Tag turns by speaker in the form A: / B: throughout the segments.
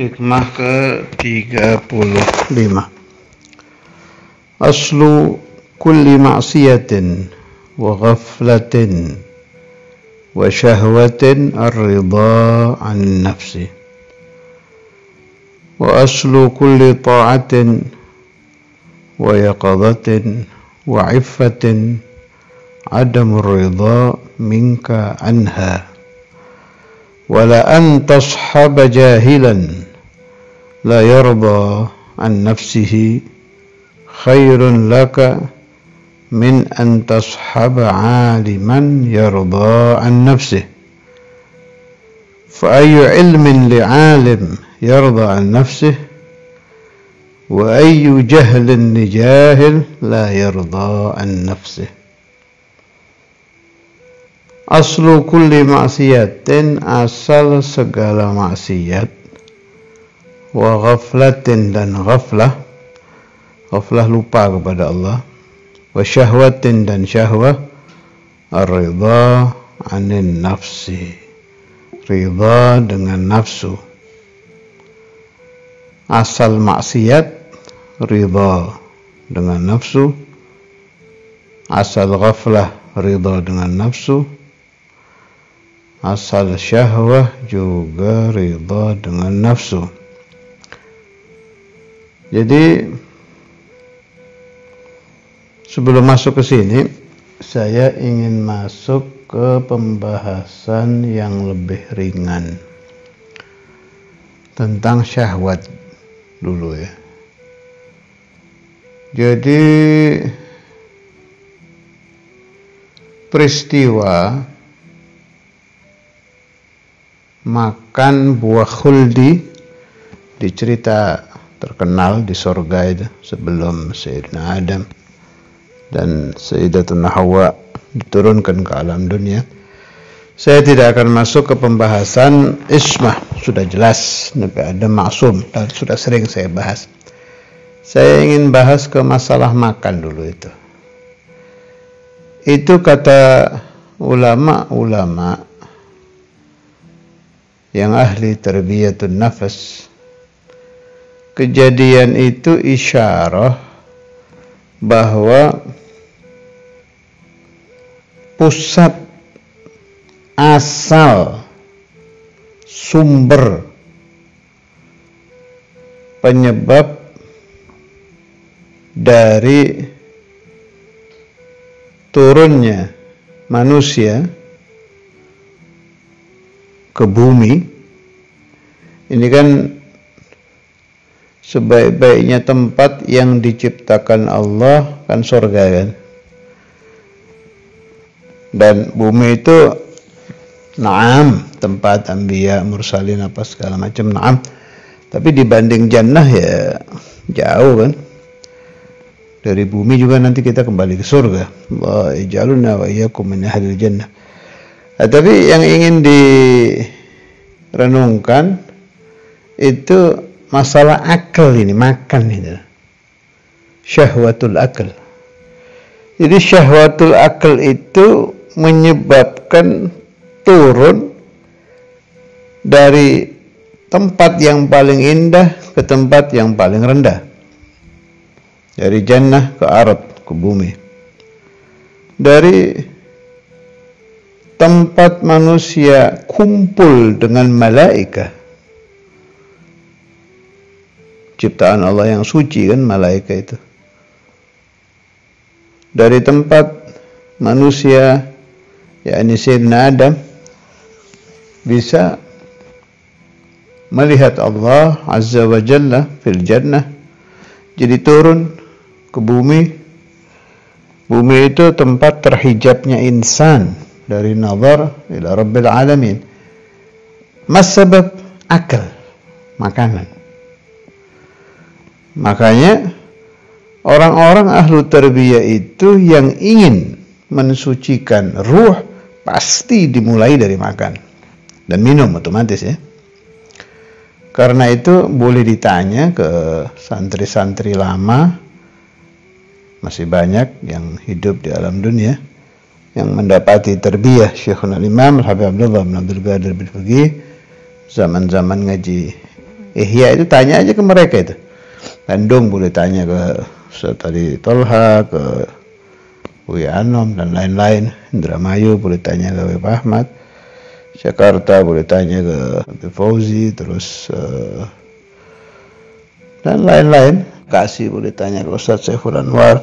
A: Hikmah ke-35. Aslu kulli ma'siyatin wa ghaflatin wa syahwatin ar-ridha 'an nafsi. Wa aslu kulli ta'atin wa yaqadhatin wa 'iffatin 'adamu ar-ridha minka anha. Wala an tashhaba jahilan la yarda an nafsihi khairun laka min an tashhaba aliman yarda an nafsihi. Fa ayyu ilmin li'alim yarda an nafsihi wa ayyu jahlin li jahil la yarda an nafsihi. Aslu kulli ma'siyatin, asal segala maksiat, wa ghaflatin, dan ghaflah lupa kepada Allah, wa syahwatin, dan syahwah, ar-ridha 'anin nafsi, ridha dengan nafsu. Asal maksiat ridha dengan nafsu, asal ghaflah ridha dengan nafsu, asal syahwah juga ridha dengan nafsu. Jadi sebelum masuk ke sini, saya ingin masuk ke pembahasan yang lebih ringan tentang syahwat dulu ya. Jadi peristiwa makan buah khuldi di cerita terkenal di surga itu sebelum Sayyidina Adam dan Sayyidatuna Hawa diturunkan ke alam dunia. Saya tidak akan masuk ke pembahasan ismah, sudah jelas Nabi Adam maksum dan sudah sering saya bahas. Saya ingin bahas ke masalah makan dulu itu. Itu kata ulama-ulama yang ahli tarbiyatun nafas, kejadian itu isyarah bahwa pusat asal sumber penyebab dari turunnya manusia ke bumi ini kan sebaik-baiknya tempat yang diciptakan Allah kan surga kan, dan bumi itu na'am tempat anbiya mursalin apa segala macam na'am, tapi dibanding jannah ya jauh kan. Dari bumi juga nanti kita kembali ke surga. Allah ij'aluna wa iyyakum min ahlil jannah. Tapi yang ingin direnungkan itu masalah akal ini, makan itu. Syahwatul akal. Jadi syahwatul akal itu menyebabkan turun dari tempat yang paling indah ke tempat yang paling rendah. Dari jannah ke ard, ke bumi. Dari tempat manusia kumpul dengan malaika, ciptaan Allah yang suci kan malaika itu. Dari tempat manusia, yakni Sayyidina Adam, bisa melihat Allah Azza wa Jalla fil jannah, jadi turun ke bumi. Bumi itu tempat terhijabnya insan dari nazar ila Rabbil Alamin. Mas sebab akal, makanan. Makanya orang-orang ahlu tarbiyah itu yang ingin mensucikan ruh pasti dimulai dari makan dan minum otomatis ya. Karena itu boleh ditanya ke santri-santri lama, masih banyak yang hidup di alam dunia yang mendapati tarbiyah Syekhul Imam Al-Habib Abdullah bin Abdul Qadir bin Faqih zaman-zaman ngaji Ihya itu tanya aja ke mereka itu. Bandung boleh tanya ke Ustaz tadi Tolha, ke Buya Anom dan lain-lain. Indramayu boleh tanya ke Wib Ahmad. Jakarta boleh tanya ke Habib Fauzi, terus dan lain-lain. Bekasi boleh tanya ke Ustaz Saiful Anwar.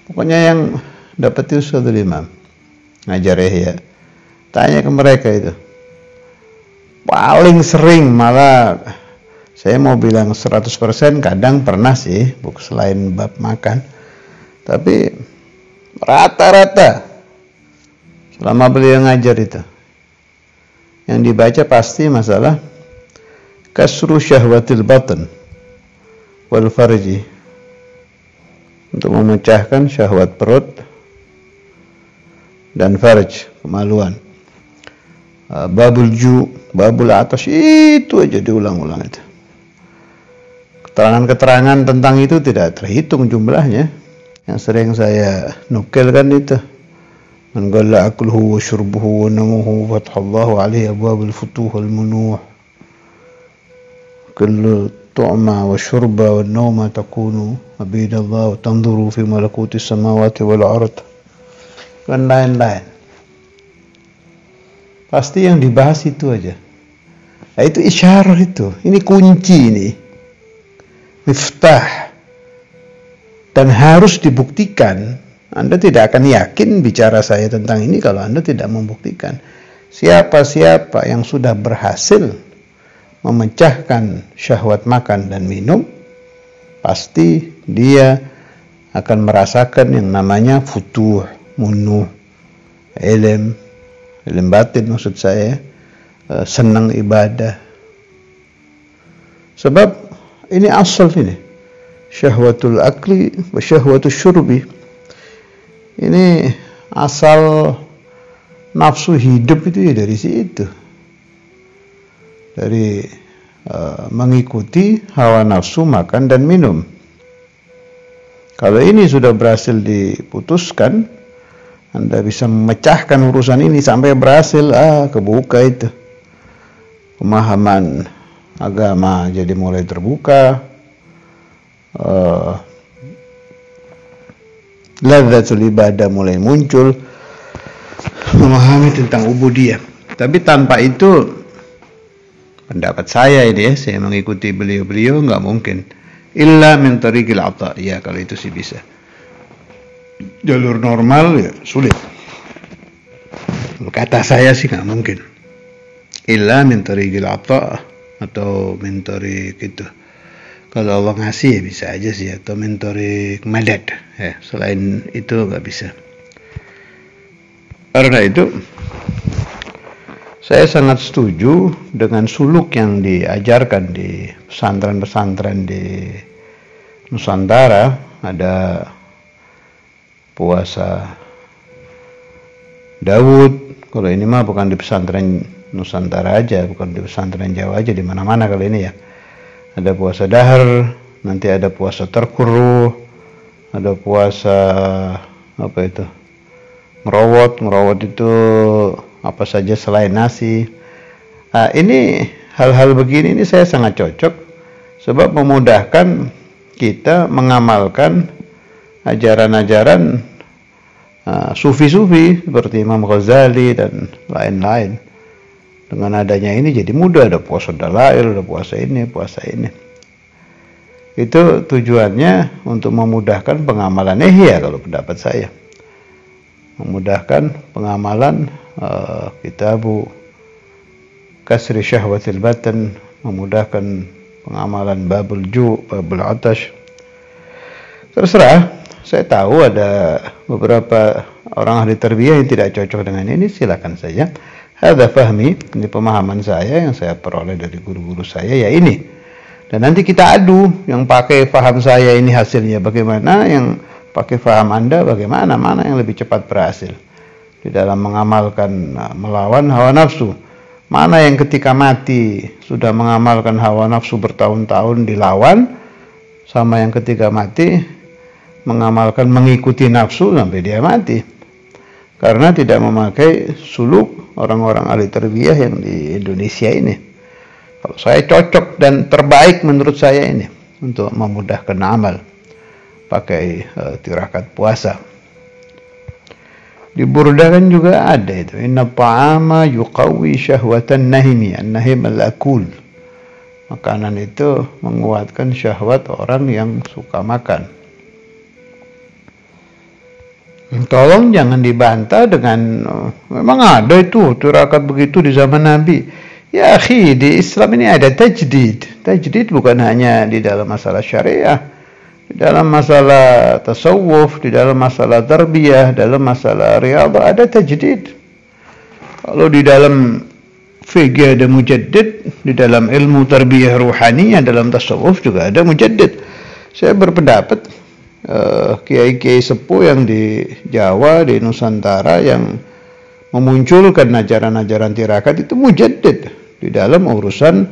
A: Pokoknya yang dapat itu Ustadzul Imam ngajar Ihya, tanya ke mereka itu. Paling sering malah saya mau bilang 100%, kadang pernah sih selain bab makan, tapi rata-rata selama beliau ngajar itu yang dibaca pasti masalah kasru syahwatil batin wal farji, untuk memecahkan syahwat perut dan farj, kemaluan. Babul ju, babul atas, itu aja diulang-ulang itu. Keterangan-keterangan tentang itu tidak terhitung jumlahnya. Yang sering saya nukilkan itu, man qala akluhu wa syurbuhu wa namuhu fathallahu alaihi abwabul futuh wal munuh, kullu tu'ma wa syurba wa nauma takunu abidallah wa tanzuru fi malakuti samawati wal ard, dan lain-lain. Pasti yang dibahas itu aja. Nah, itu isyarah itu. Ini kunci ini. Miftah. Dan harus dibuktikan. Anda tidak akan yakin bicara saya tentang ini kalau Anda tidak membuktikan. Siapa-siapa yang sudah berhasil memecahkan syahwat makan dan minum, pasti dia akan merasakan yang namanya futuh, munuh, ilm batin maksud saya, senang ibadah. Sebab ini asal ini, syahwatul akli wa syahwatul syurbi. Ini asal nafsu hidup itu ya dari situ, dari mengikuti hawa nafsu makan dan minum. Kalau ini sudah berhasil diputuskan, Anda bisa memecahkan urusan ini sampai berhasil, kebuka itu. Pemahaman agama jadi mulai terbuka. Ladzatul ibadah mulai muncul. Memahami tentang ubudiyah. Tapi tanpa itu, pendapat saya ini ya, saya mengikuti beliau-beliau nggak mungkin. Illa min tariqil ata. Ya, kalau itu sih bisa. Jalur normal ya sulit. Kata saya sih nggak mungkin. Illa min tariqil ata, atau min tariq itu. Kalau Allah ngasih ya bisa aja sih, atau min tariq madad. Ya, selain itu nggak bisa. Karena itu saya sangat setuju dengan suluk yang diajarkan di pesantren-pesantren di Nusantara. Ada puasa Daud. Kalau ini mah bukan di pesantren Nusantara aja, bukan di pesantren Jawa aja, di mana-mana kali ini ya. Ada puasa dahar, nanti ada puasa terkuruh, ada puasa apa itu? Ngerawat itu apa saja selain nasi. Nah, ini hal-hal begini ini saya sangat cocok, sebab memudahkan kita mengamalkan ajaran-ajaran sufi-sufi seperti Imam Ghazali dan lain-lain. Dengan adanya ini jadi mudah, ada puasa dalail, ada puasa ini, puasa ini. Itu tujuannya untuk memudahkan pengamalan ihya kalau pendapat saya. Memudahkan pengamalan kitabu kasri syahwatil batin, memudahkan pengamalan babul ju, babul atash. Terserah. Saya tahu ada beberapa orang ahli tarbiyah yang tidak cocok dengan ini, silakan saja. Hadza fahmi, ini pemahaman saya yang saya peroleh dari guru-guru saya ya ini. Dan nanti kita adu, yang pakai faham saya ini hasilnya bagaimana, yang pakai faham Anda bagaimana, mana yang lebih cepat berhasil di dalam mengamalkan melawan hawa nafsu. Mana yang ketika mati sudah mengamalkan hawa nafsu bertahun-tahun dilawan, sama yang ketika mati mengamalkan mengikuti nafsu sampai dia mati, karena tidak memakai suluk orang-orang ahli tarbiyah yang di Indonesia ini. Kalau saya cocok dan terbaik menurut saya ini untuk memudahkan amal pakai tirakat puasa. Di Burda kan juga ada itu, inna ta'ama yuqawwi syahwatan nahimi, an-nahim al-akul. Makanan itu menguatkan syahwat orang yang suka makan. Tolong jangan dibantah dengan memang ada itu tirakat begitu di zaman Nabi. Ya akhi, di Islam ini ada tajdid. Tajdid bukan hanya di dalam masalah syariah, di dalam masalah tasawuf, di dalam masalah tarbiyah, dalam masalah riyadhah ada tajdid. Kalau di dalam fikih ada mujaddid, di dalam ilmu tarbiyah ruhaniyah, dalam tasawuf juga ada mujaddid. Saya berpendapat kiai-kiai sepuh yang di Jawa, di Nusantara yang memunculkan ajaran-ajaran tirakat itu mujaddid di dalam urusan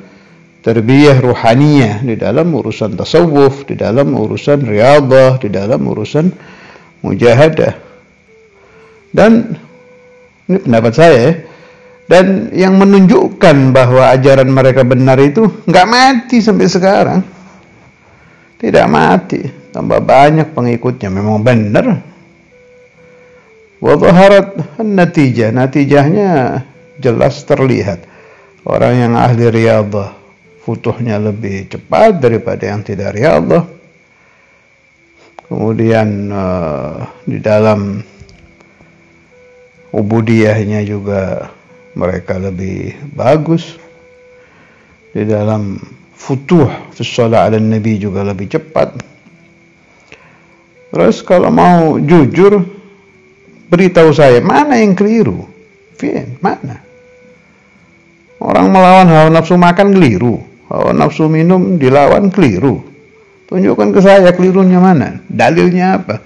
A: tarbiyah ruhaniyah, di dalam urusan tasawuf, di dalam urusan riyadhah, di dalam urusan mujahadah. Dan ini pendapat saya, dan yang menunjukkan bahwa ajaran mereka benar itu nggak mati sampai sekarang, tidak mati, tambah banyak pengikutnya, memang benar. Wa dhaharat an-natijah, natijahnya jelas terlihat. Orang yang ahli riyadhah futuhnya lebih cepat daripada yang tidak riyadhah. Kemudian di dalam ubudiyahnya juga mereka lebih bagus. Di dalam futuh fi shalah ala nabi juga lebih cepat. Terus kalau mau jujur, beritahu saya mana yang keliru? Mana? Orang melawan hawa nafsu makan keliru, hawa nafsu minum dilawan keliru. Tunjukkan ke saya kelirunya mana, dalilnya apa?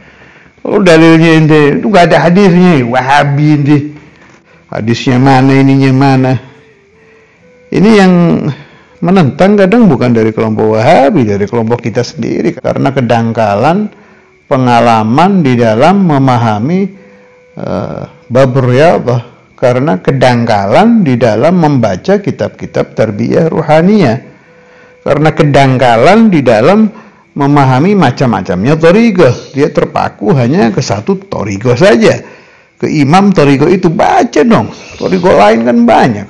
A: Kalau dalilnya itu gak ada hadisnya, Wahabi ini. Hadisnya mana, ininya mana? Ini yang menentang kadang bukan dari kelompok Wahabi, dari kelompok kita sendiri, karena kedangkalan pengalaman di dalam memahami bab riyadhah, karena kedangkalan di dalam membaca kitab-kitab tarbiyah ruhaniyah, karena kedangkalan di dalam memahami macam-macamnya thariqah. Dia terpaku hanya ke satu thariqah saja, ke imam thariqah itu. Baca dong, thariqah lain kan banyak,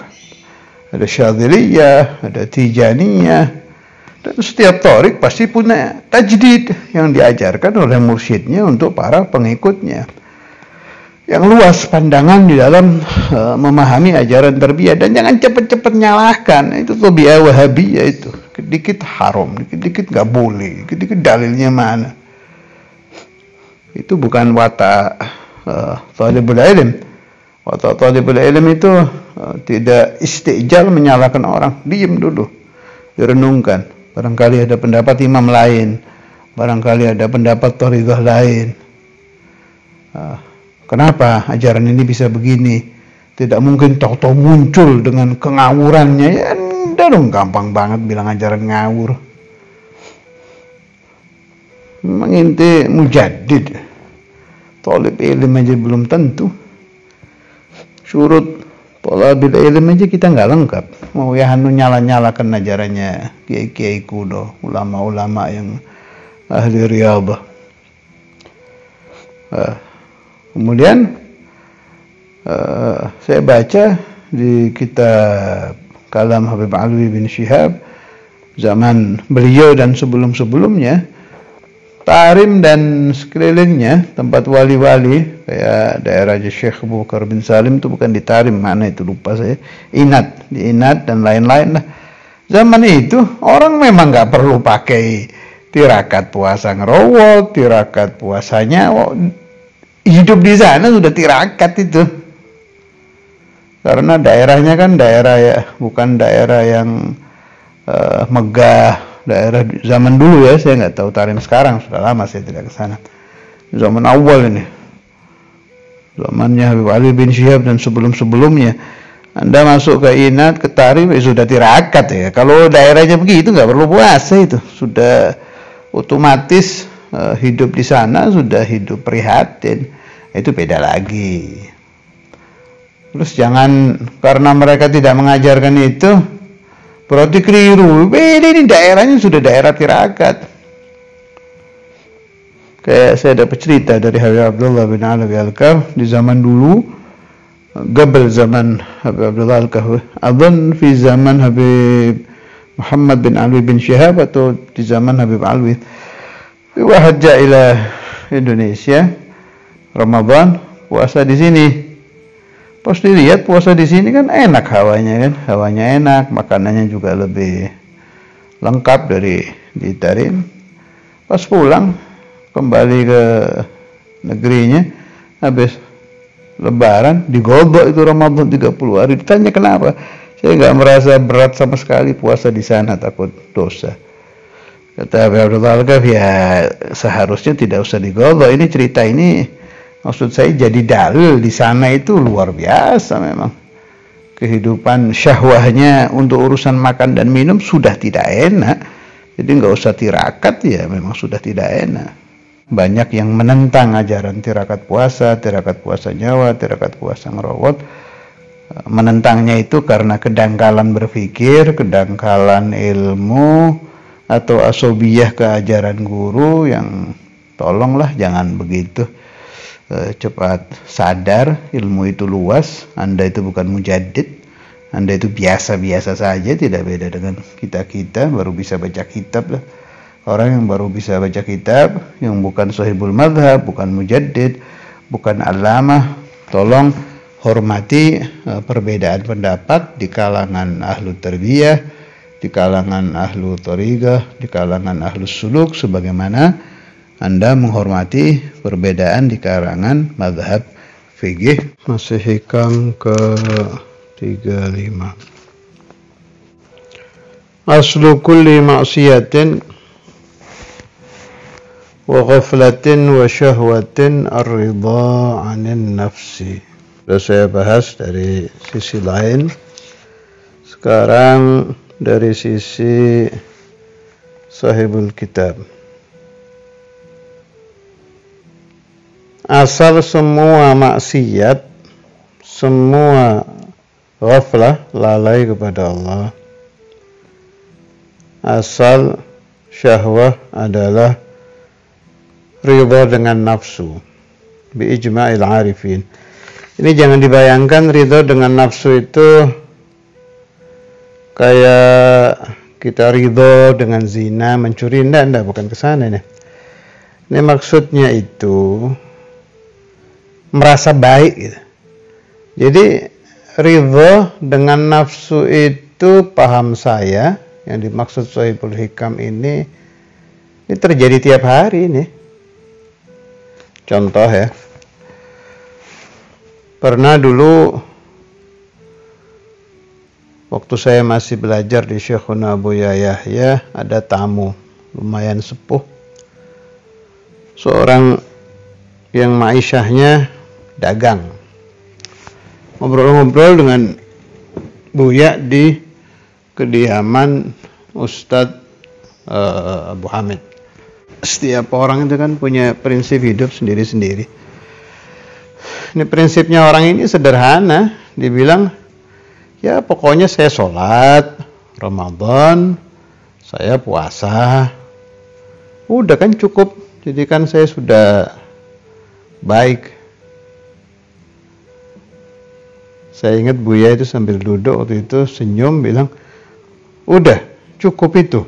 A: ada Syadziliyah, ada Tijaniyah, dan setiap thariq pasti punya tajdid yang diajarkan oleh mursyidnya untuk para pengikutnya, yang luas pandangan di dalam memahami ajaran tarbiyah. Dan jangan cepat-cepat nyalahkan, itu tabi'ah wahabiyah itu, dikit haram, dikit nggak boleh, dikit dalilnya mana. Itu bukan watak talibul ilm. Watak talibul ilm itu tidak istijal menyalahkan orang, diam dulu, direnungkan. Barangkali ada pendapat imam lain, barangkali ada pendapat thariqah lain. Kenapa ajaran ini bisa begini? Tidak mungkin tahu-tahu muncul dengan kengawurannya. Ya udah dong, gampang banget bilang ajaran ngawur. Memang inti mujaddid, talib ilm aja belum tentu. Syurut talabil ilm aja kita nggak lengkap. Mau ya nyala-nyalakan ajarannya kiai-kiai kuno, ulama-ulama yang ahli riyadhah. Kemudian saya baca di kitab kalam Habib Alwi bin Syihab zaman beliau dan sebelum-sebelumnya, Tarim dan sekelilingnya tempat wali-wali kayak daerah Syekh Abu Bakar bin Salim itu bukan di Tarim, mana itu lupa saya, Inat, di Inat dan lain-lain lah. Zaman itu orang memang nggak perlu pakai tirakat puasa ngerowok, tirakat puasanya hidup di sana sudah tirakat itu. Karena daerahnya kan daerah ya, bukan daerah yang megah, daerah zaman dulu ya. Saya nggak tahu Tarim sekarang, sudah lama saya tidak ke sana. Zaman awal ini, zamannya Habib Ali bin Syihab dan sebelum-sebelumnya. Anda masuk ke Inat, ke Tarim, sudah tirakat ya. Kalau daerahnya begitu nggak perlu puasa, itu sudah otomatis hidup di sana sudah hidup prihatin. Itu beda lagi. Terus jangan karena mereka tidak mengajarkan itu, Berarti keliru. Ini daerahnya sudah daerah tirakat. Kayak saya dapat cerita dari Habib Abdullah bin Alawi Al-Kahf di zaman dulu, qabl zaman Habib Abdullah Al-Kahf, adhan fi zaman Habib Muhammad bin Alwi bin Syihab atau di zaman Habib Alwi. Wahad ila Indonesia Ramadan, puasa di sini. Pas dilihat puasa di sini kan enak hawanya kan, hawanya enak, makanannya juga lebih lengkap dari di Tarim. Pas pulang kembali ke negerinya habis Lebaran digodok itu Ramadan 30 hari. Ditanya kenapa? Saya nggak merasa berat sama sekali puasa di sana, takut dosa. Kata Habib Abdullah Al-Kahf, ya seharusnya tidak usah digodok. Ini cerita ini maksud saya jadi dalil di sana itu luar biasa memang. Kehidupan syahwahnya untuk urusan makan dan minum sudah tidak enak. Jadi nggak usah tirakat, ya memang sudah tidak enak. Banyak yang menentang ajaran tirakat puasa Jawa, tirakat puasa ngerawat. Menentangnya itu karena kedangkalan berpikir, kedangkalan ilmu, atau asobiyah ke ajaran guru yang tolonglah jangan begitu. Cepat sadar ilmu itu luas, Anda itu bukan mujaddid, Anda itu biasa-biasa saja, tidak beda dengan kita baru bisa baca kitab lah. Orang yang baru bisa baca kitab, yang bukan sahibul madhab, bukan mujaddid, bukan alamah, tolong hormati perbedaan pendapat di kalangan ahlu tarbiyah, di kalangan ahlu thariqah, di kalangan ahlu suluk, sebagaimana Anda menghormati perbedaan di kalangan mazhab fikih. Masih hikam ke 35. Aslu kulli ma'siyatin wa ghaflatin wa syahwatin ar-ridha 'anil nafsi. Sudah saya bahas dari sisi lain. Sekarang dari sisi sahibul kitab. Asal semua maksiat, semua ghaflah, lalai kepada Allah. Asal syahwah adalah ridha dengan nafsu. Bi ijma'il arifin. Ini jangan dibayangkan ridha dengan nafsu itu kayak kita ridha dengan zina, mencuri, enggak, bukan kesana nih. Ini maksudnya itu merasa baik gitu. Jadi ridha dengan nafsu itu, paham saya yang dimaksud Sahibul Hikam ini terjadi tiap hari nih. Contoh ya, pernah dulu waktu saya masih belajar di Syekhuna Buya Yahya, ada tamu lumayan sepuh, seorang yang maisyahnya dagang. Ngobrol-ngobrol dengan Buya di kediaman Ustadz Abu Hamid. Setiap orang itu kan punya prinsip hidup sendiri-sendiri. Ini prinsipnya orang ini sederhana. Dibilang, ya pokoknya saya sholat Ramadan, saya puasa, udah kan cukup. Jadi kan saya sudah baik. Saya ingat Buya itu sambil duduk waktu itu senyum bilang, udah cukup itu.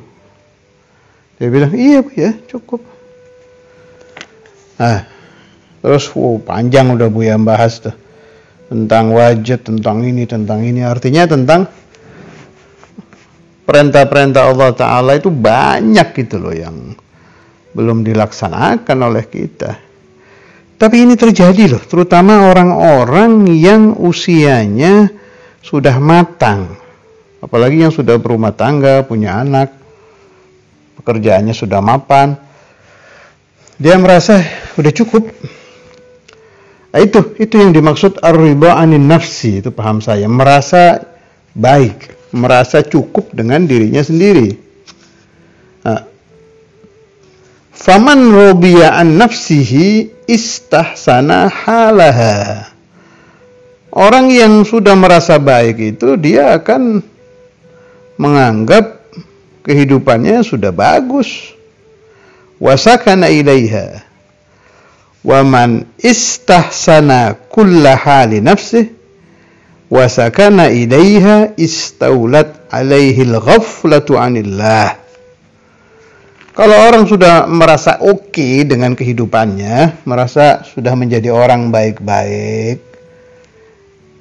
A: Dia bilang, iya Buya cukup. Terus panjang udah Buya bahas tuh tentang wajib, tentang ini, artinya tentang perintah-perintah Allah Ta'ala itu banyak gitu loh yang belum dilaksanakan oleh kita. Tapi ini terjadi loh, terutama orang-orang yang usianya sudah matang, apalagi yang sudah berumah tangga, punya anak, pekerjaannya sudah mapan, dia merasa udah cukup. Nah, itu yang dimaksud ar-ridha 'anin nafsi, itu paham saya, merasa baik, merasa cukup dengan dirinya sendiri. Faman radiya an nafsihi istahsana halaha. Orang yang sudah merasa baik itu dia akan menganggap kehidupannya sudah bagus. Wasakana ilaiha. Wa man istahsana kulla hali nafsih wasakana ilaiha istaulat alaihi al-ghaflatu anillah. Kalau orang sudah merasa oke dengan kehidupannya, merasa sudah menjadi orang baik-baik,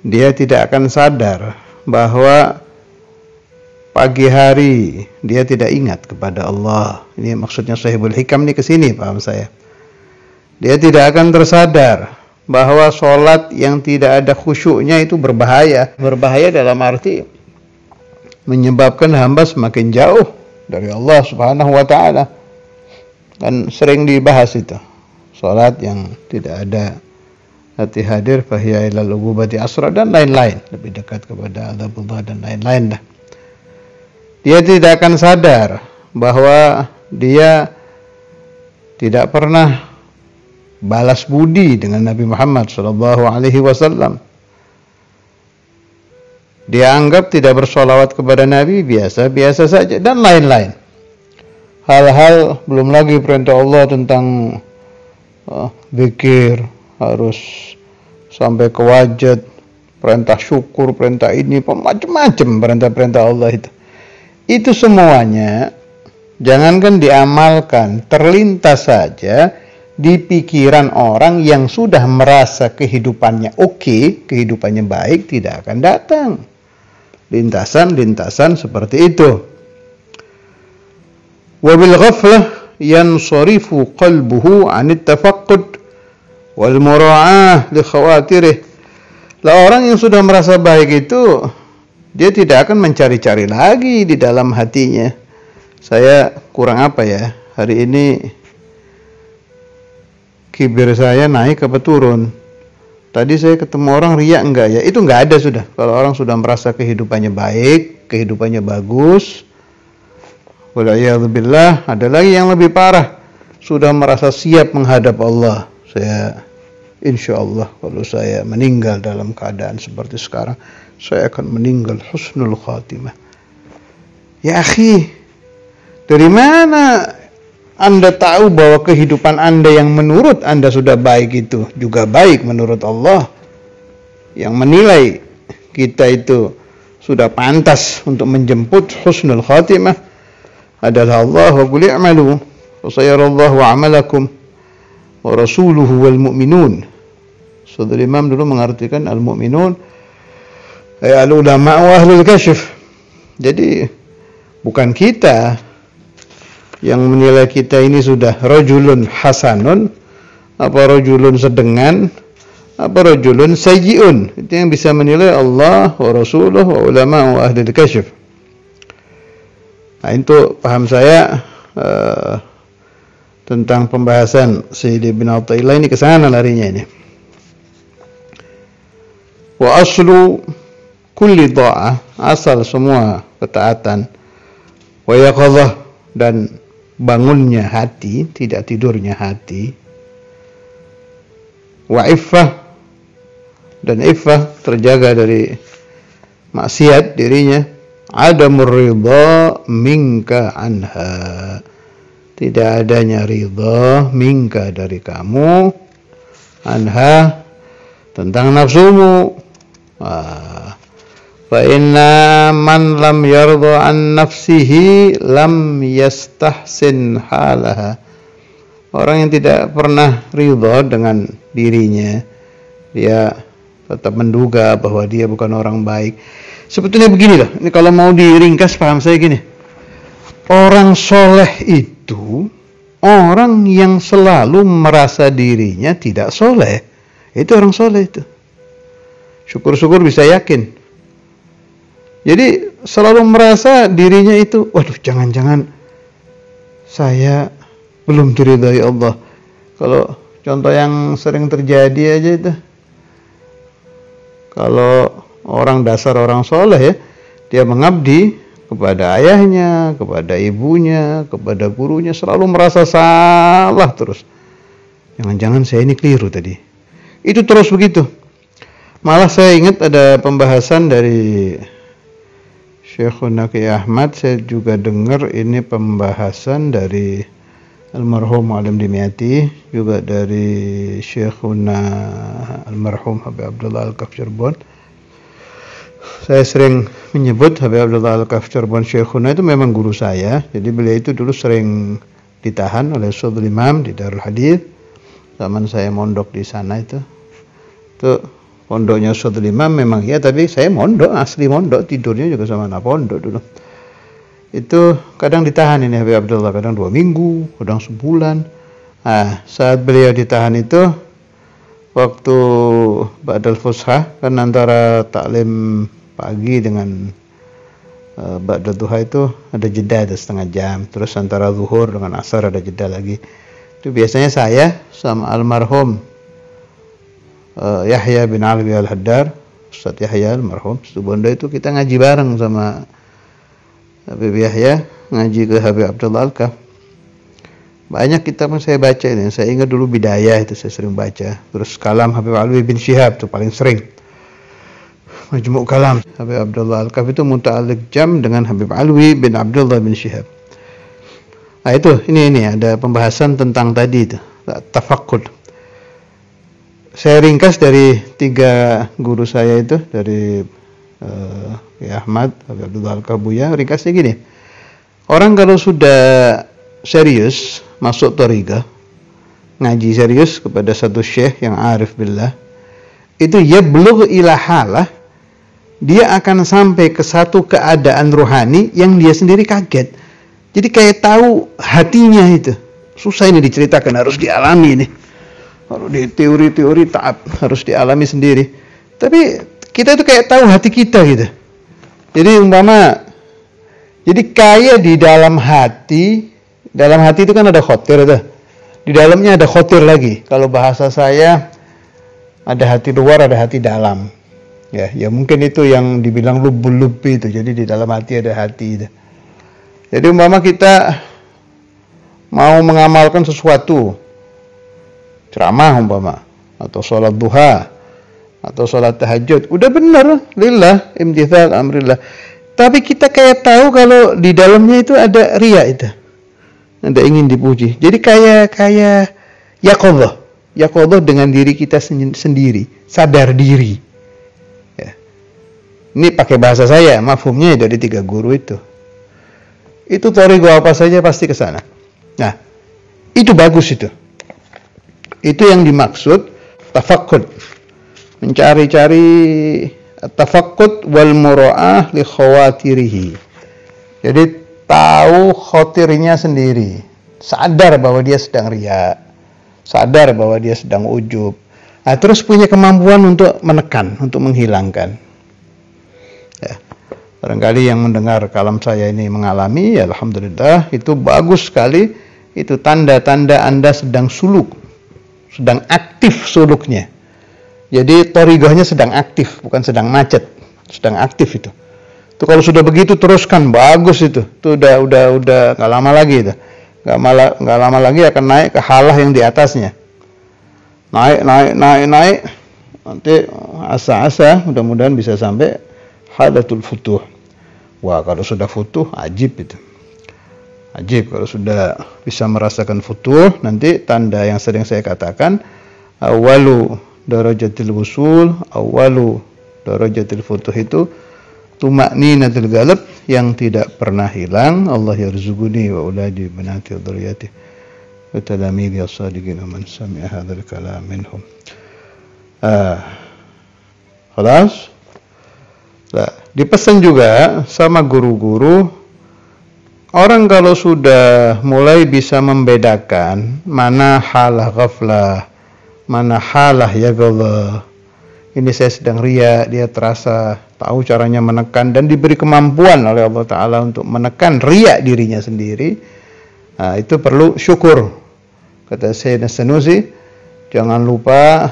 A: dia tidak akan sadar bahwa pagi hari dia tidak ingat kepada Allah. Ini maksudnya Sahibul Hikam ini kesini, paham saya. Dia tidak akan tersadar bahwa sholat yang tidak ada khusyuknya itu berbahaya. Berbahaya dalam arti menyebabkan hamba semakin jauh dari Allah Subhanahu wa ta'ala. Kan sering dibahas itu. Sholat yang tidak ada hati hadir, fahiya ilal ububati asra, dan lain-lain. Lebih dekat kepada adzabullah dan lain-lain dah. Dia tidak akan sadar bahwa dia tidak pernah balas budi dengan Nabi Muhammad SAW. Dia anggap tidak bersolawat kepada Nabi biasa-biasa saja, dan lain-lain. Hal-hal, belum lagi perintah Allah tentang zikir, harus sampai ke wajib, perintah syukur, perintah ini, macam-macam perintah-perintah Allah itu. Itu semuanya, jangankan diamalkan, terlintas saja di pikiran orang yang sudah merasa kehidupannya oke, kehidupannya baik, tidak akan datang lintasan-lintasan seperti itu. Wabil ghaflah yansarifu qalbuhu 'anit tafaqqud wal mura'ah li khawatirih. Lah orang yang sudah merasa baik itu, dia tidak akan mencari-cari lagi di dalam hatinya. Saya kurang apa ya? Hari ini kibir saya naik apa turun? Tadi saya ketemu orang riya enggak ya? Itu enggak ada sudah. Kalau orang sudah merasa kehidupannya baik, kehidupannya bagus, wala'iyadzubillah, ada lagi yang lebih parah. Sudah merasa siap menghadap Allah. Saya insya Allah kalau saya meninggal dalam keadaan seperti sekarang, saya akan meninggal husnul khatimah. Ya akhi, dari mana Anda tahu bahwa kehidupan Anda yang menurut Anda sudah baik itu juga baik menurut Allah? Yang menilai kita itu sudah pantas untuk menjemput husnul khatimah adalah Allah. Wa qul i'malu fa sayarallahu 'amalakum wa rasuluhu wal mu'minun. Saudara Imam dulu mengartikan al-mu'minun al-ulama wa ahlul kasyf. Jadi bukan kita yang menilai kita ini sudah rajulun hasanun, apa rajulun sedengan, apa rajulun sayyi'un. Itu yang bisa menilai Allah wa rasuluh wa ulama wa ahlul kasyf. Nah, itu paham saya tentang pembahasan Sayyid Ibn Athaillah ini, kesana larinya ini. Wa aslu kulli ta'ah, asal semua ketaatan, wa yaqadhah, dan bangunnya hati, tidak tidurnya hati, wa iffah, dan iffah, terjaga dari maksiat dirinya, adamur ridha minka anha, tidak adanya ridha minka dari kamu, anha, tentang nafsumu. Fa inna man lam yarda an nafsihi lam yastahsin halaha. Orang yang tidak pernah ridha dengan dirinya, dia tetap menduga bahwa dia bukan orang baik. Sebetulnya beginilah, ini kalau mau diringkas paham saya gini. Orang soleh itu orang yang selalu merasa dirinya tidak soleh. Itu orang soleh itu. Syukur-syukur bisa yakin. Jadi selalu merasa dirinya itu, waduh, jangan-jangan saya belum diridhai Allah. Kalau contoh yang sering terjadi aja itu, kalau orang dasar orang soleh ya, dia mengabdi kepada ayahnya, kepada ibunya, kepada gurunya, selalu merasa salah terus. Jangan-jangan saya ini keliru tadi. Itu terus begitu. Malah saya ingat ada pembahasan dari Syekhuna Ki Ahmad, saya juga dengar ini pembahasan dari almarhum Alim Dimyati, juga dari Syekhuna almarhum Habib Abdullah Al-Kaf Cirebon. Saya sering menyebut Habib Abdullah Al-Kaf Cirebon Syekhuna itu memang guru saya. Jadi beliau itu dulu sering ditahan oleh Ustadzul Imam di Darul Hadits. Zaman saya mondok di sana itu pondoknya Ustadzul Imam memang ya, tapi saya mondok, asli mondok, tidurnya juga sama anak pondok dulu. Itu kadang ditahan ini Habib Abdullah, kadang 2 minggu, kadang sebulan. Nah, saat beliau ditahan itu waktu ba'dal fushah, kan antara taklim pagi dengan ba'dal duha itu ada jeda, ada setengah jam. Terus antara zuhur dengan asar ada jeda lagi. Itu biasanya saya sama almarhum Yahya bin Alwi Al-Haddar, Ustadz Yahya almarhum Situbondo, itu kita ngaji bareng sama Habib Yahya, ngaji ke Habib Abdullah Al-Kaf. Banyak kitab yang saya baca ini. Saya ingat dulu Bidayah itu saya sering baca. Terus kalam Habib Alwi bin Syihab itu paling sering. Majmu' kalam Habib Abdullah Al-Kaf itu muta'alliq jam dengan Habib Alwi bin Abdullah bin Syihab. Nah itu, ini ada pembahasan tentang tadi itu, tafakkur. Saya ringkas dari 3 guru saya itu, dari Ki Ahmad, Habib Abdullah Al-Kaf Buya. Ringkasnya gini, orang kalau sudah serius masuk thariqah, ngaji serius kepada satu syekh yang arif billah, itu yablugh ila halah, dia akan sampai ke satu keadaan rohani yang dia sendiri kaget. Jadi kayak tahu hatinya itu. Susah ini diceritakan, harus dialami nih. Kalau di teori-teori taat harus dialami sendiri. Tapi kita itu kayak tahu hati kita gitu. Jadi jadi kayak di dalam hati itu kan ada khotir tuh. Di dalamnya ada khotir lagi. Kalau bahasa saya ada hati luar, ada hati dalam. Ya mungkin itu yang dibilang lubul itu. Jadi di dalam hati ada hati itu. Jadi kita mau mengamalkan sesuatu, ceramah atau sholat duha atau sholat tahajud, udah benar, lillah, imtithal amrillah. Tapi kita kayak tahu kalau di dalamnya itu ada riya itu, ada ingin dipuji. Jadi kayak yaqadhah dengan diri kita sendiri, sadar diri. Ya. Ini pakai bahasa saya, mafhumnya dari 3 guru itu. Itu thariqah apa saja pasti ke sana. Nah, itu bagus itu. Itu yang dimaksud tafakkur. Mencari-cari tafakkur wal mura'ah li khawatirihi. Jadi tahu khotirnya sendiri. Sadar bahwa dia sedang riya. Sadar bahwa dia sedang ujub. Nah, terus punya kemampuan untuk menekan, untuk menghilangkan. Ya. Barangkali yang mendengar kalam saya ini mengalami, ya alhamdulillah, itu bagus sekali. Itu tanda-tanda Anda sedang suluk. Sedang aktif suluknya. Jadi thariqahnya sedang aktif, bukan sedang macet. Sedang aktif itu. Itu kalau sudah begitu teruskan, bagus itu. Itu udah enggak lama lagi itu. Enggak lama lagi akan naik ke halah yang di atasnya. Naik. Nanti asa-asa mudah-mudahan bisa sampai halatul futuh. Wah, kalau sudah futuh ajib itu. Ajib kalau sudah bisa merasakan futuh. Nanti tanda yang sering saya katakan, awalu darajatil wusul, awalu darajatil futuh itu tuma'ninatul galab, yang tidak pernah hilang. Allah yarzuquni wa uladi banati dzurriyyati wa talamidi as-sadiqin man sami'a hadzal kalam minhum. Khalas. Nah, dipesan juga sama guru-guru, orang kalau sudah mulai bisa membedakan mana halah ghaflah, mana halah yaqadhah. Ini saya sedang riya, dia terasa tahu caranya menekan dan diberi kemampuan oleh Allah Ta'ala untuk menekan riya dirinya sendiri. Nah, itu perlu syukur. Kata Sayyidina Sanusi, jangan lupa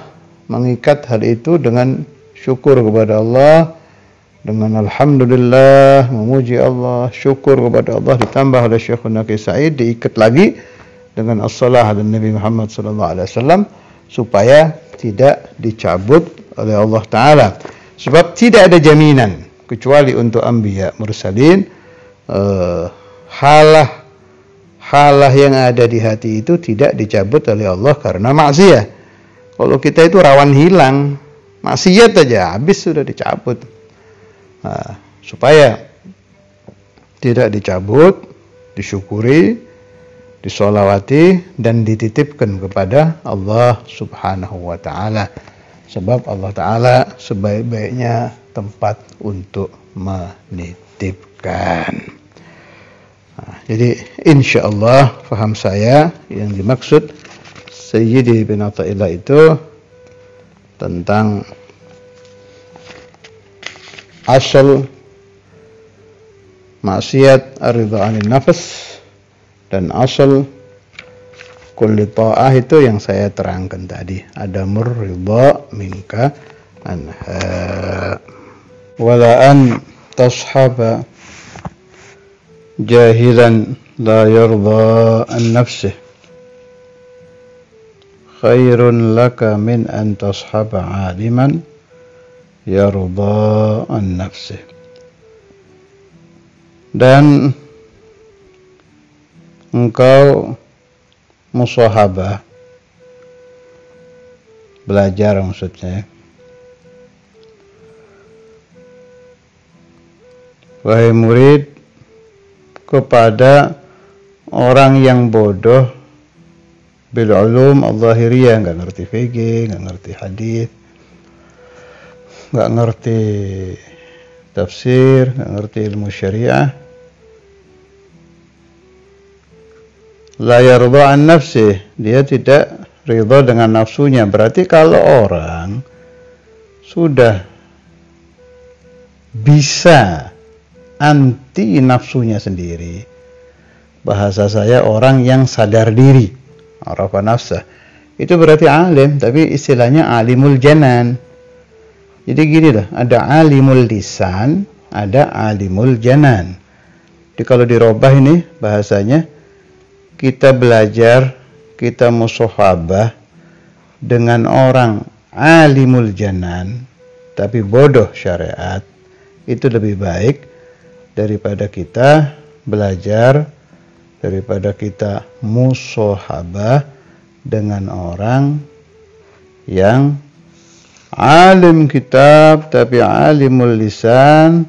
A: mengikat hal itu dengan syukur kepada Allah, dengan alhamdulillah, memuji Allah, syukur kepada Allah, ditambah oleh Syekhuna Ki Sa'id, diikat lagi dengan as-salah dan Nabi Muhammad SAW, supaya tidak dicabut oleh Allah Ta'ala. Sebab tidak ada jaminan kecuali untuk anbiya mursalin, halah yang ada di hati itu tidak dicabut oleh Allah karena maksiat. Kalau kita itu rawan hilang, maksiat aja habis sudah dicabut. Nah, supaya tidak dicabut, disyukuri, disolawati, dan dititipkan kepada Allah Subhanahu wa ta'ala. Sebab Allah Ta'ala sebaik-baiknya tempat untuk menitipkan. Nah, jadi insya Allah faham saya yang dimaksud Sayyidi bin Athaillah itu tentang asal maksiat ar-ridha 'anil nafs dan asal kulli ta'ah itu yang saya terangkan tadi. Adamur ridha minka anha wala an tashhaba jahilan la yarda an nafsih khairun laka min an tashhaba aliman yarda an nafsih. Dan engkau musahabah, belajar maksudnya, wahai murid, kepada orang yang bodoh bil ulum al-zahiriyah, nggak ngerti fikih, nggak ngerti hadis, nggak ngerti tafsir, nggak ngerti ilmu syariah. La yarda an nafsih, dia tidak ridha dengan nafsunya. Berarti kalau orang sudah bisa anti nafsunya sendiri, bahasa saya orang yang sadar diri, arafa nafsah, itu berarti alim, tapi istilahnya alimul janan. Jadi gini lah, ada alimul lisan, ada alimul janan. Jadi kalau dirobah ini bahasanya, kita belajar, kita musahabah dengan orang alimul janan tapi bodoh syariat, itu lebih baik daripada kita belajar, daripada kita musahabah dengan orang yang alim kitab tapi alimul lisan,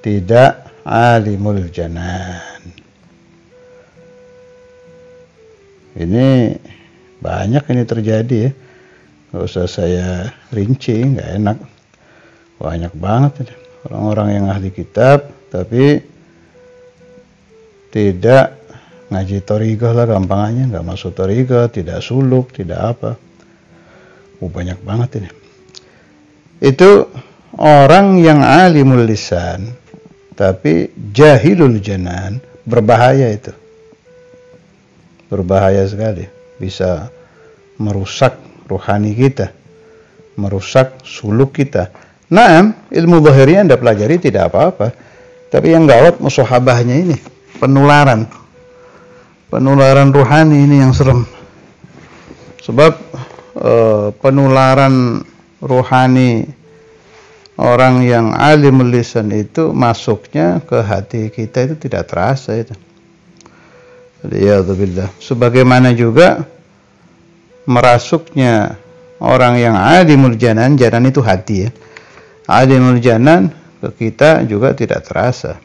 A: tidak alimul janan. Ini banyak ini terjadi ya. Gak usah saya rinci, gak enak. Banyak banget ini. Orang-orang yang ahli kitab tapi tidak ngaji thariqah lah gampangannya, gak masuk thariqah, tidak suluk, tidak apa. Banyak banget ini. Itu orang yang alimul lisan tapi jahilul janan, berbahaya itu. Berbahaya sekali, bisa merusak rohani kita, merusak suluk kita. Nah, ilmu zahiriyah Anda pelajari tidak apa-apa, tapi yang gawat musahabahnya ini, penularan rohani ini yang serem. Sebab penularan rohani orang yang alimul lisan itu masuknya ke hati kita itu tidak terasa itu. Alhamdulillah. Sebagaimana juga merasuknya orang yang alimul janan, janan itu hati ya. Alimul janan ke kita juga tidak terasa.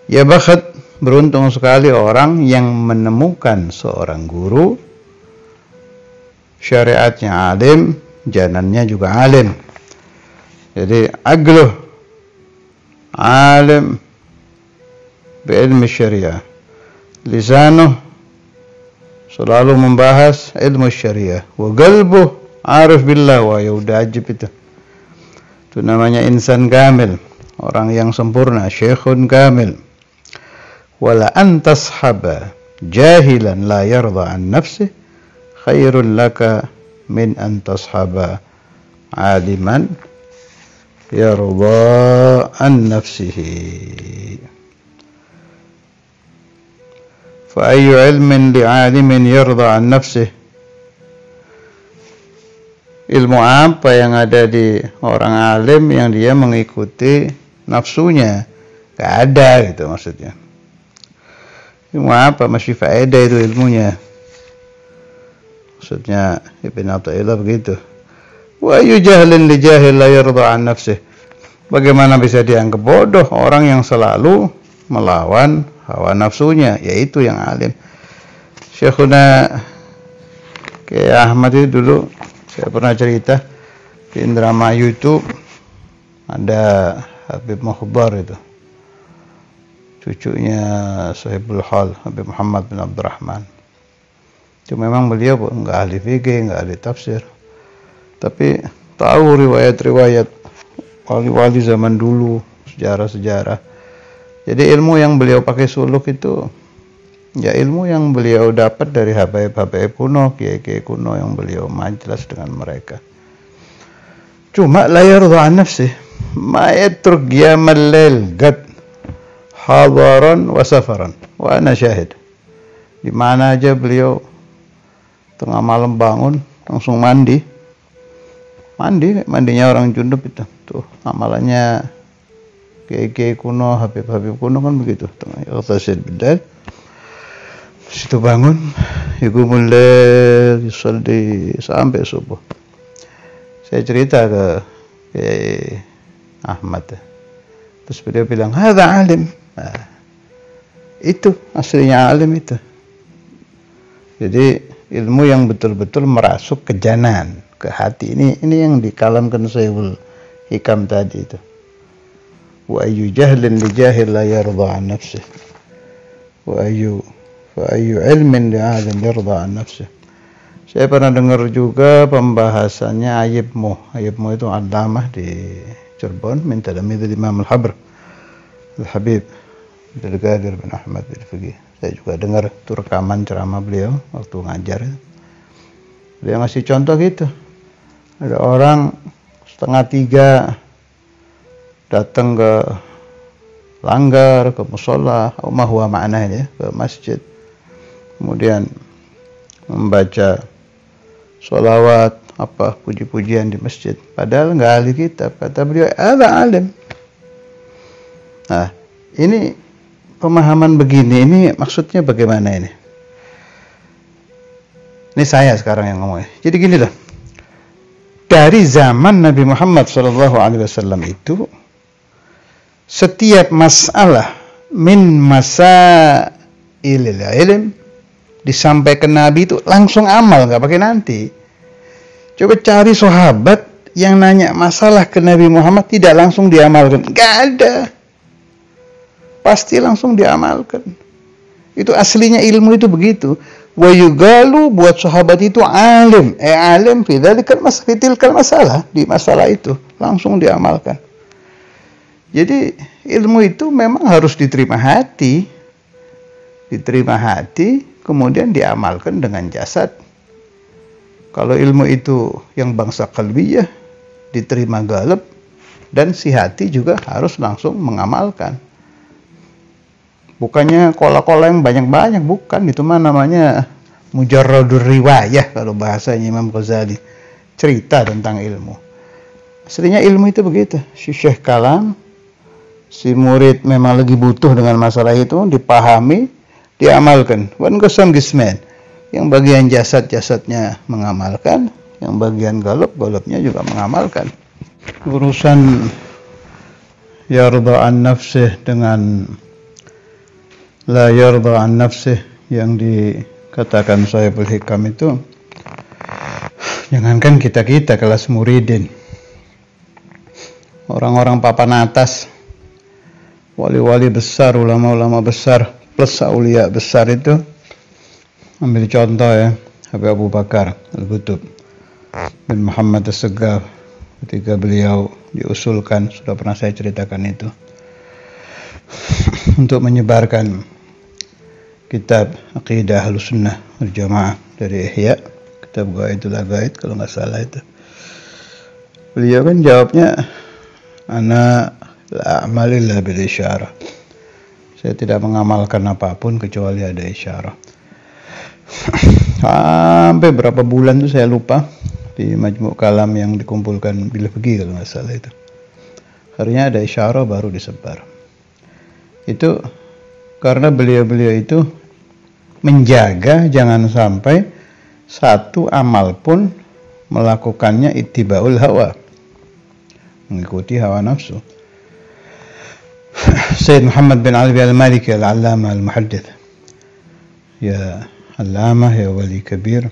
A: Ya bakhat, beruntung sekali orang yang menemukan seorang guru, syariatnya alim, janannya juga alim. Jadi agluh alim bi'ilmi syariah, lisanuh selalu membahas ilmu syariah, wa qalbuh arif billah. Wah, ya udah ajib itu namanya insan kamil, orang yang sempurna, syekhun kamil. Wala antashaba jahilan la yarda an nafsih khairul laka min antashaba aliman yarda an nafsihi. فأي علم لعالم يرضى عن نفسه ilmu apa yang ada di orang alim yang dia mengikuti nafsunya? Gak ada gitu maksudnya. Ilmu apa? Masih faedah itu ilmunya. Maksudnya Ibn Athaillah begitu. Wa ayu jahlin li jahil la yarda an nafsih. Bagaimana bisa dianggap bodoh orang yang selalu melawan hawa nafsunya, yaitu yang alim. Syekhuna Kiai Ahmad itu dulu saya pernah cerita di Indramayu itu ada Habib Mukhbar itu, cucunya Sahibul Hal, Habib Muhammad bin Abdurrahman. Itu memang beliau enggak ahli fikih, enggak ahli tafsir, tapi tahu riwayat-riwayat wali-wali zaman dulu, sejarah-sejarah. Jadi ilmu yang beliau pakai suluk itu ya ilmu yang beliau dapat dari habaib-habaib kuno, kiai-kiai kuno yang beliau majelis dengan mereka. Cuma la yarda an nafsih, ma yatruk yamal lail gad hadaran wa safaran wa ana syahid. Di mana aja beliau tengah malam bangun langsung mandinya orang junub itu. Tuh amalannya kiai-kiai kuno, habib-habib kuno kan begitu. Tengah yaghtasil bidal, situ bangun, yaqumul lail, yusalli sampai subuh. Saya cerita ke Kiai Ahmad, terus beliau bilang, "Hadza alim." Nah, itu aslinya alim itu. Jadi ilmu yang betul-betul merasuk ke janan, ke hati. Ini yang dikalamkan Syaikh Hikam tadi itu. Wa ayyu jahlin li jahil la yarda an nafsih. Wa ayyu ilmin li alim yarda an nafsih. Saya pernah dengar juga pembahasannya Ayibmu itu Allamah di Cirebon, min talamidil Imam Al-Habr Al-Habib Abdul Qadir bin Ahmad bin Fiqih. Saya juga dengar itu rekaman ceramah beliau waktu ngajar. Beliau ngasih contoh gitu. Ada orang 2:30 datang ke langgar, ke musola, huwa maknanya ke masjid. Kemudian membaca sholawat, puji-pujian di masjid. Padahal nggak ahli kitab. Kata beliau, ada alim. Nah, ini pemahaman begini, ini maksudnya bagaimana ini? Ini saya sekarang yang ngomong. Jadi gini loh. Dari zaman Nabi Muhammad SAW itu, setiap masalah min masailil ilm disampaikan Nabi itu langsung amal, nggak pakai nanti. Coba cari sahabat yang nanya masalah ke Nabi Muhammad tidak langsung diamalkan, nggak ada. Pasti langsung diamalkan. Itu aslinya ilmu itu begitu. Wa yugalu buat sahabat itu alim, alim fi tilkal masalah, di masalah itu langsung diamalkan. Jadi ilmu itu memang harus diterima hati, kemudian diamalkan dengan jasad. Kalau ilmu itu yang bangsa qalbiyah, diterima galab, dan si hati juga harus langsung mengamalkan. Bukannya kola-kola yang banyak-banyak, bukan. Itu mah namanya mujarradur riwayah kalau bahasanya Imam Ghazali. Cerita tentang ilmu. Aslinya ilmu itu begitu. Si Syekh kalam, si murid memang lagi butuh dengan masalah itu, dipahami, diamalkan. Wan qasam qisman. Yang bagian jasad-jasadnya mengamalkan, yang bagian galab-galabnya juga mengamalkan. Urusan yarda an nafsih dengan la yarda an nafsih yang dikatakan Sahibul Hikam itu, jangankan kita kelas muridin, orang-orang papan atas, wali-wali besar, ulama-ulama besar, plus aulia besar itu, ambil contoh ya, Habib Abu Bakar Al-Qutub bin Muhammad As-Saggaf, ketika beliau diusulkan, sudah pernah saya ceritakan itu, untuk menyebarkan kitab Aqidah Ahlussunnah wal Jamaah dari Ihya, kitab Ghaidul Ghaid kalau nggak salah itu. Beliau kan jawabnya, ana la a'mal illa bil isyarah. Saya tidak mengamalkan apapun kecuali ada isyarah. Sampai berapa bulan tuh saya lupa. di Majmu' Kalam yang dikumpulkan Bilbegi kalau nggak salah itu. Akhirnya ada isyarah baru disebar. Itu karena beliau-beliau itu menjaga jangan sampai satu amal pun melakukannya ittiba'ul hawa, mengikuti hawa nafsu. Sayyid Muhammad bin Ali al-Maliki al-Allamah al-Muhaddits, ya Allamah, ya wali kabir,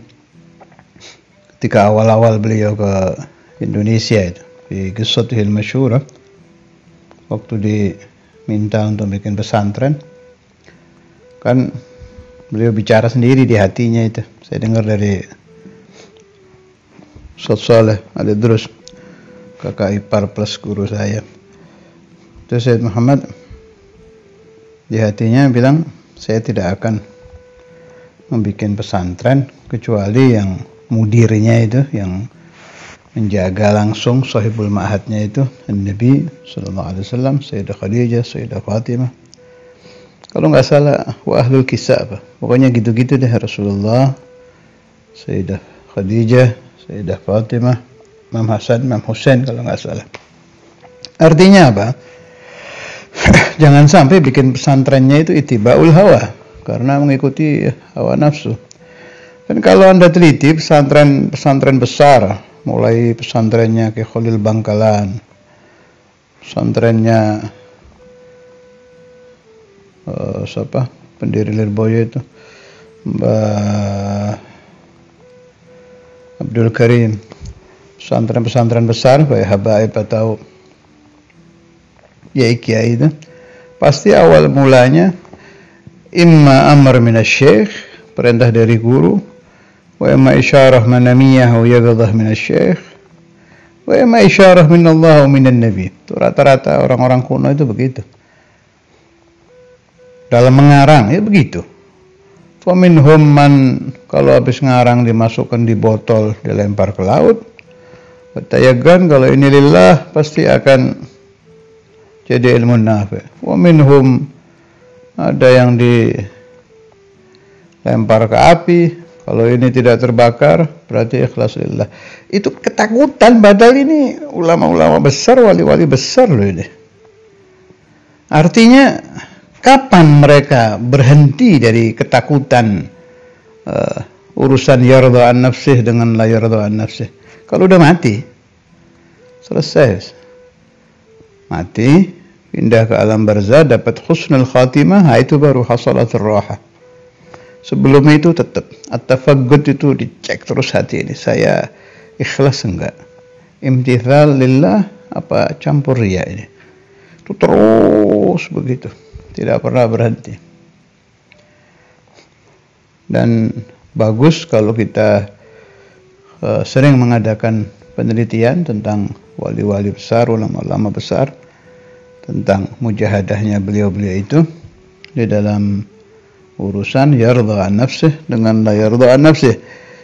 A: ketika awal-awal beliau ke Indonesia itu di Qissatihil Masyhurah, waktu diminta untuk bikin pesantren, kan beliau bicara sendiri di hatinya itu. Saya dengar dari Ustaz Saleh Al-Idrus, kakak ipar plus guru saya. Terus Sayyid Muhammad di hatinya bilang, saya tidak akan membuat pesantren kecuali yang mudirnya itu, yang menjaga langsung sahibul ma'hadnya itu Nabi sallallahu alaihi wasallam, Sayyidah Khadijah, Sayyidah Fatimah. Kalau nggak salah wa ahlul kisah apa. Pokoknya gitu-gitu deh, Rasulullah, Sayyidah Khadijah, Sayyidah Fatimah, Imam Hasan, Imam Husain kalau nggak salah. Artinya apa? Jangan sampai bikin pesantrennya itu ittiba'ul hawa, karena mengikuti hawa nafsu. Dan kalau Anda teliti pesantren besar, mulai pesantrennya ke Khalil Bangkalan, pesantrennya siapa pendiri Lirboyo itu, Mbah Abdul Karim, pesantren-pesantren besar kayak Habaib atau kiai itu, pasti awal mulanya imma amr minasy-syekh, perintah dari guru, wa imma isyarah manamiyah wa yaghadah minasy-syekh, wa imma isyarah minallah wa minan nabi. Itu rata-rata orang-orang kuno itu begitu. Dalam mengarang ya begitu. Faminhum man, kalau habis ngarang dimasukkan di botol, dilempar ke laut. Batayagan, kalau ini lillah pasti akan jadi ilmu nafi'. Wa minhum, ada yang dilempar ke api, kalau ini tidak terbakar berarti ikhlas lillah. Itu ketakutan, padahal ini ulama-ulama besar, wali-wali besar loh ini. Artinya kapan mereka berhenti dari ketakutan urusan yarda an nafsih dengan la yarda an nafsih? Kalau udah mati, selesai. Mati, pindah ke alam barzah, dapat husnul khatimah, itu baru hasalatul raha. Sebelum itu tetap at-tafaggud, itu dicek terus hati ini, saya ikhlas enggak? Imtithal lillah apa campur riya ini? Itu terus begitu, tidak pernah berhenti. Dan bagus kalau kita sering mengadakan penelitian tentang wali-wali besar, ulama-ulama besar, tentang mujahadahnya beliau-beliau itu di dalam urusan yarda an nafsih dengan la yarda an nafsih,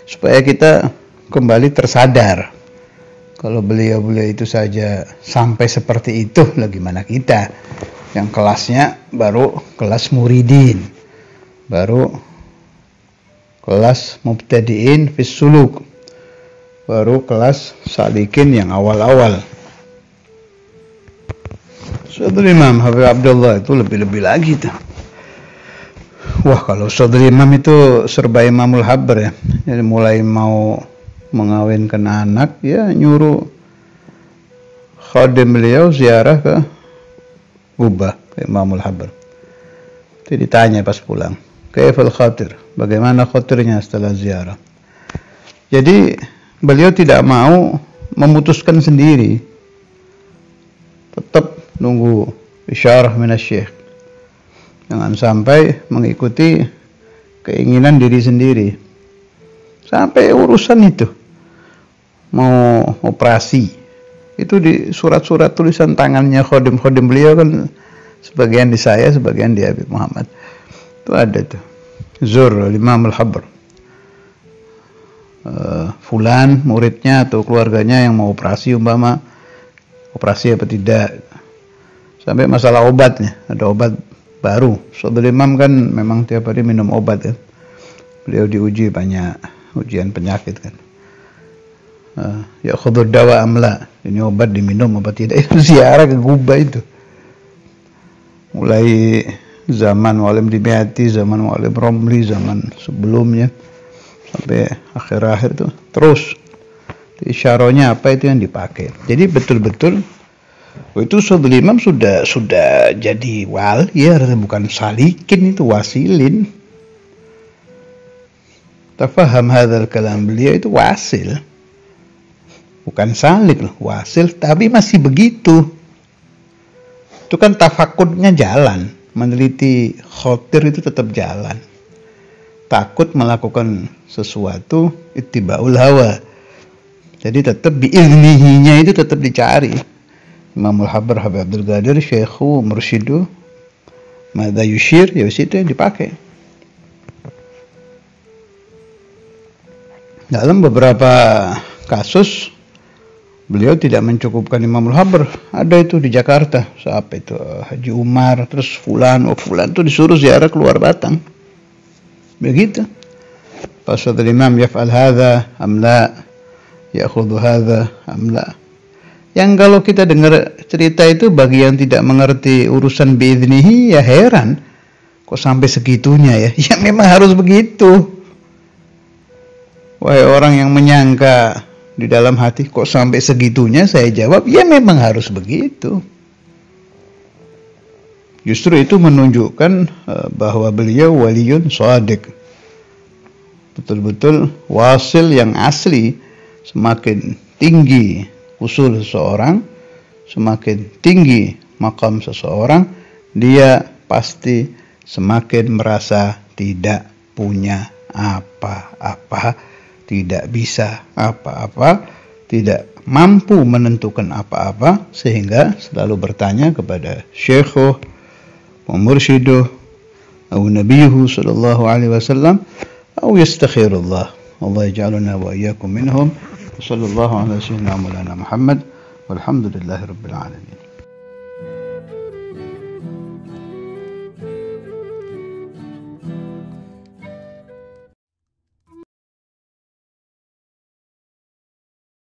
A: supaya kita kembali tersadar kalau beliau-beliau itu saja sampai seperti itu, bagaimana kita yang kelasnya baru kelas muridin, baru kelas mubtadiin fis suluk, baru kelas salikin yang awal-awal. Saudara Imam Habib Abdullah itu lebih-lebih lagi tuh. Wah, kalau saudara Imam itu serba Imamul Habr ya. Jadi mulai mau mengawinkan anak, ya nyuruh khadim beliau ziarah ke Gubah, ke Imamul Habr. Jadi ditanya pas pulang, kaifal khatir, bagaimana khatirnya setelah ziarah. Jadi beliau tidak mau memutuskan sendiri, tetap nunggu isyarah minasyekh. Jangan sampai mengikuti keinginan diri sendiri. Sampai urusan itu mau operasi, itu di surat-surat tulisan tangannya khodim-khodim beliau kan, sebagian di saya, sebagian di Habib Muhammad. Itu ada tuh, Zur Imam al-Habr, fulan muridnya atau keluarganya yang mau operasi, umpama operasi apa tidak, sampai masalah obatnya, ada obat baru. Saudara Imam kan memang tiap hari minum obat ya. Beliau diuji banyak ujian penyakit kan. ya'khudhu dawa amla, ini obat diminum apa tidak, itu ziarah ke Quba itu. Mulai zaman Mu'allim Dimyati, zaman Mu'allim Romli, zaman sebelumnya sampai akhir-akhir itu terus isyarahnya apa itu yang dipakai. Jadi betul-betul itu Sodul Imam sudah jadi wali ya, bukan salikin, itu wasilin. Tafaham hadzal kalam, beliau itu wasil, bukan salik loh, wasil, tapi masih begitu. Itu kan tafakudnya jalan, meneliti khotir itu tetap jalan. Takut melakukan sesuatu, ittiba'ul hawa. Jadi tetap biiznihinya itu tetap dicari. Imamul Habr Habib Abdul Qadir, Syekhu Mursyidu, Madha Yushir, ya itu yang dipakai. Dalam beberapa kasus beliau tidak mencukupkan Imamul Habr. Ada itu di Jakarta, siapa itu, Haji Umar, terus fulan itu disuruh ziarah keluar Batang. Begitu. Fasodul Imam yaf'al hadha am la, ya'khudhu hadha am la. Yang kalau kita dengar cerita itu, bagi yang tidak mengerti urusan bi'idnihi ya heran, kok sampai segitunya ya. Ya memang harus begitu. Wahai orang yang menyangka di dalam hati kok sampai segitunya, saya jawab ya memang harus begitu. Justru itu menunjukkan bahwa beliau waliyun shadiq, betul-betul wasil yang asli. Semakin tinggi usul seseorang, semakin tinggi makam seseorang, dia pasti semakin merasa tidak punya apa-apa, tidak bisa apa-apa, tidak mampu menentukan apa-apa, sehingga selalu bertanya kepada syekhuh wa mursyiduh atau nabiyuhu sallallahu alaihi wasallam, atau yastakhirullah. Allah yaj'aluna wa iyyakum minhum. Sallallahu alaihi wasallam Muhammad walhamdulillahi rabbil alamin.